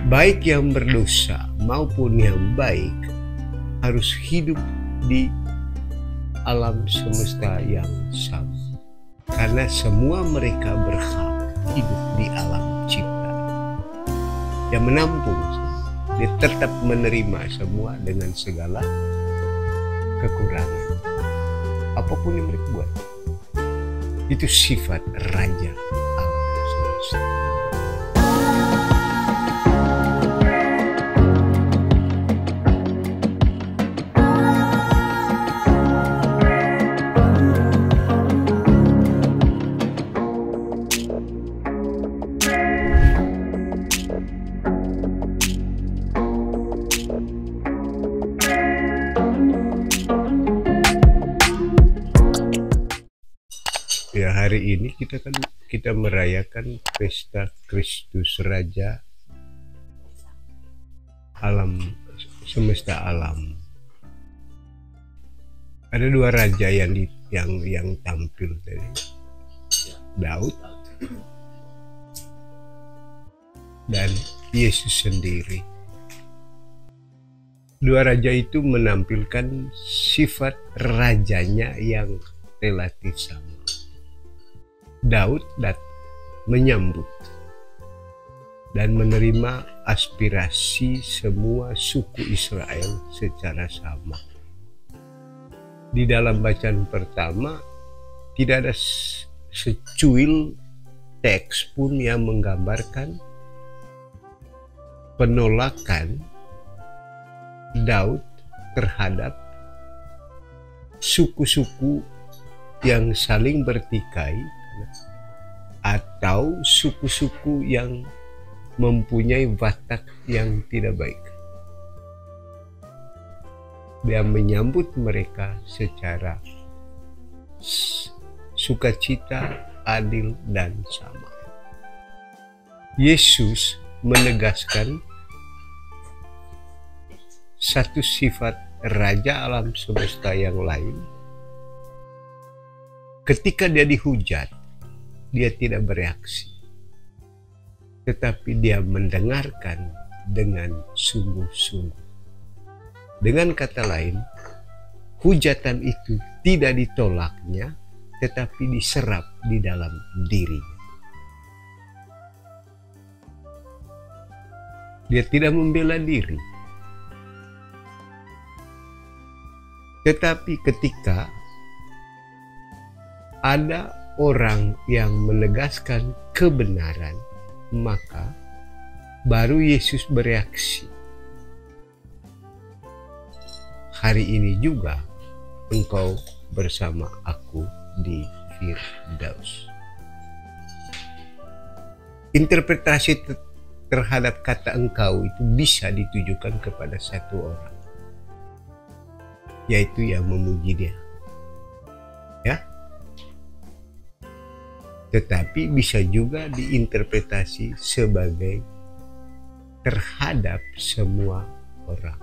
baik yang berdosa maupun yang baik harus hidup di alam semesta yang sama. Karena semua mereka berhak hidup di alam ciptaan. Dia menampung semua. Dia tetap menerima semua dengan segala kekurangan. Apapun yang mereka buat. Itu sifat Raja alam semesta. Ya, hari ini kita merayakan pesta Kristus Raja alam semesta alam. Ada dua raja yang tampil tadi, Daud dan Yesus sendiri. Dua raja itu menampilkan sifat rajanya yang relatif sama. Daud menyambut dan menerima aspirasi semua suku Israel secara sama. Di dalam bacaan pertama tidak ada secuil teks pun yang menggambarkan penolakan Daud terhadap suku-suku yang saling bertikai atau suku-suku yang mempunyai watak yang tidak baik. Dia menyambut mereka secara sukacita, adil, dan sama. Yesus menegaskan satu sifat Raja alam semesta yang lain. Ketika dia dihujat, dia tidak bereaksi, tetapi dia mendengarkan dengan sungguh-sungguh. Dengan kata lain, hujatan itu tidak ditolaknya, tetapi diserap di dalam dirinya. Dia tidak membela diri, tetapi ketika ada orang yang menegaskan kebenaran, maka baru Yesus bereaksi. Hari ini juga engkau bersama aku di Firdaus. Interpretasi terhadap kata engkau itu bisa ditujukan kepada satu orang, yaitu yang memuji dia. Ya. Tetapi bisa juga diinterpretasi sebagai terhadap semua orang,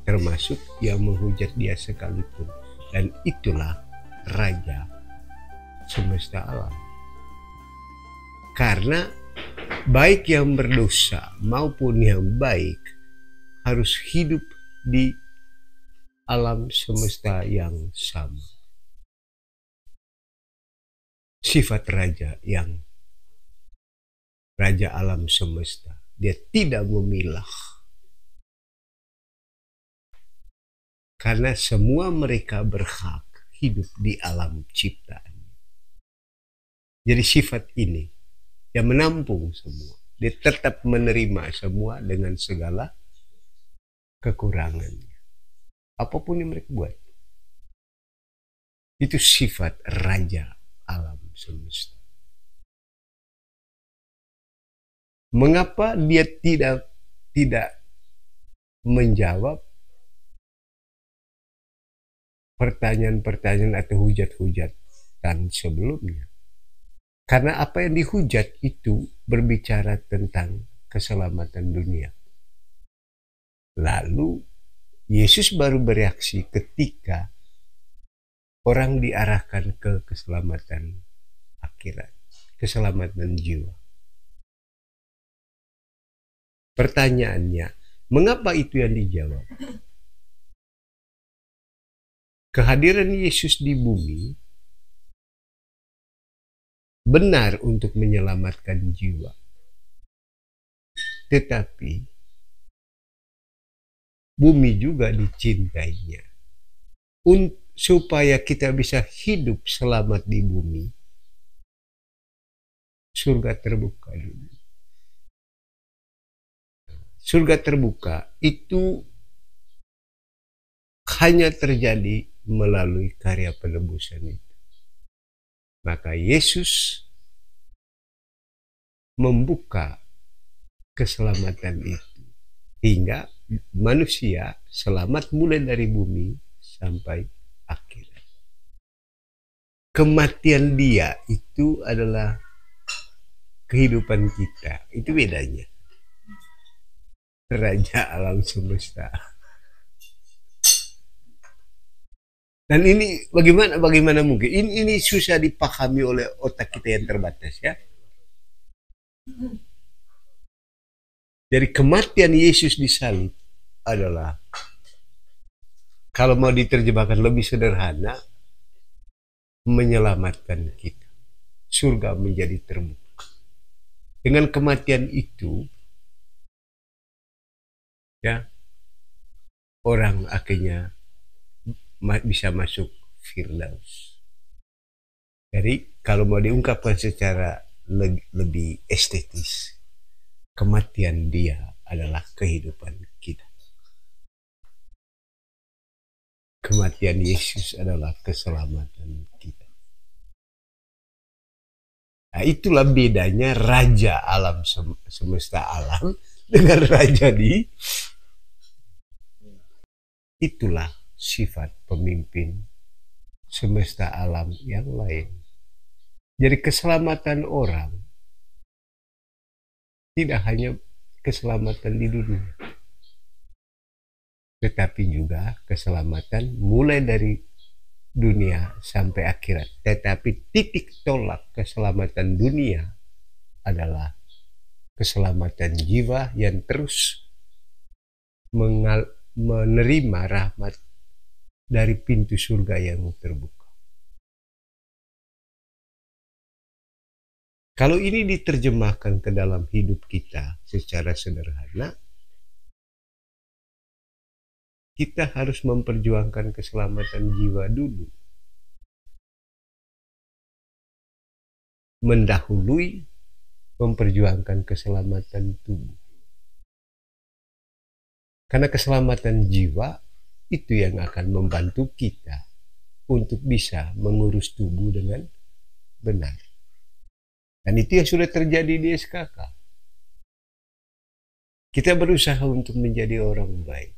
termasuk yang menghujat dia sekalipun. Dan itulah Raja semesta alam. Karena baik yang berdosa maupun yang baik harus hidup di alam semesta yang sama. Sifat Raja alam semesta, dia tidak memilah, karena semua mereka berhak hidup di alam ciptaan. Jadi sifat ini yang menampung semua, dia tetap menerima semua dengan segala kekurangannya, apapun yang mereka buat. Itu sifat Raja alam semesta. Mengapa dia tidak menjawab pertanyaan-pertanyaan atau hujat-hujatan sebelumnya? Karena apa yang dihujat itu berbicara tentang keselamatan dunia. Lalu Yesus baru bereaksi ketika orang diarahkan ke keselamatan akhirat, keselamatan jiwa. Pertanyaannya, mengapa itu yang dijawab? Kehadiran Yesus di bumi benar untuk menyelamatkan jiwa. Tetapi bumi juga dicintainya. Supaya kita bisa hidup selamat di bumi, surga terbuka dulu. Surga terbuka itu hanya terjadi melalui karya penebusan itu. Maka Yesus membuka keselamatan itu hingga manusia selamat mulai dari bumi sampai akhirat. Kematian dia itu adalah kehidupan kita. Itu bedanya. Raja alam semesta. Dan ini bagaimana mungkin? Ini susah dipahami oleh otak kita yang terbatas, ya. Jadi kematian Yesus di salib adalah, kalau mau diterjemahkan lebih sederhana, menyelamatkan kita. Surga menjadi terbuka. Dengan kematian itu, ya, orang akhirnya bisa masuk Firdaus. Jadi kalau mau diungkapkan secara lebih estetis, kematian dia adalah kehidupan kita. Kematian Yesus adalah keselamatan kita. Nah, itulah bedanya raja alam semesta alam dengan raja di. Itulah sifat pemimpin semesta alam yang lain. Jadi keselamatan orang tidak hanya keselamatan di dunia, tetapi juga keselamatan mulai dari dunia sampai akhirat. Tetapi titik tolak keselamatan dunia adalah keselamatan jiwa yang terus menerima rahmat dari pintu surga yang terbuka. Kalau ini diterjemahkan ke dalam hidup kita secara sederhana, kita harus memperjuangkan keselamatan jiwa dulu, mendahului memperjuangkan keselamatan tubuh. Karena keselamatan jiwa itu yang akan membantu kita untuk bisa mengurus tubuh dengan benar. Dan itu yang sudah terjadi di SKK. Kita berusaha untuk menjadi orang baik.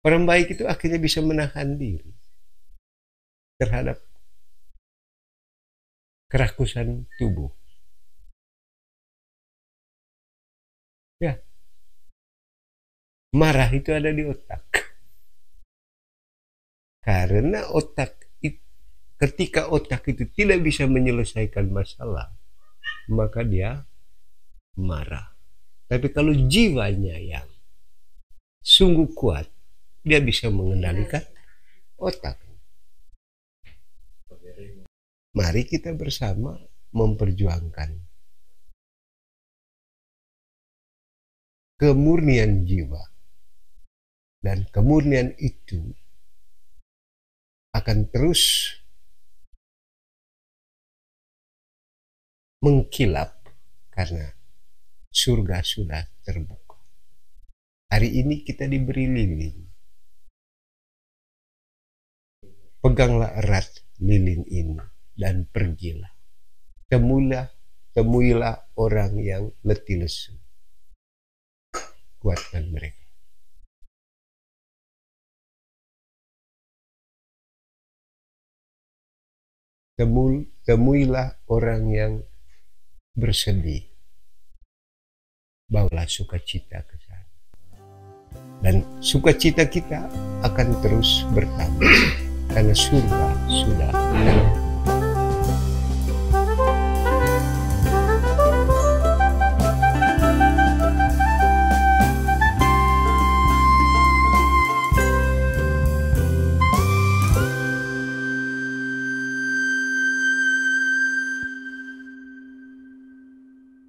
Orang baik itu akhirnya bisa menahan diri terhadap kerakusan tubuh. Ya, marah itu ada di otak. Karena ketika otak itu tidak bisa menyelesaikan masalah, maka dia marah. Tapi kalau jiwanya yang sungguh kuat, dia bisa mengendalikan otak. Mari kita bersama memperjuangkan kemurnian jiwa. Dan kemurnian itu akan terus mengkilap karena surga sudah terbuka. Hari ini kita diberi lilin. Peganglah erat lilin ini dan pergilah. Temuilah orang yang letih lesu. Kuatkan mereka. Temuilah orang yang bersedih. Bawalah sukacita ke sana. Dan sukacita kita akan terus bertambah karena surga sudah dalam.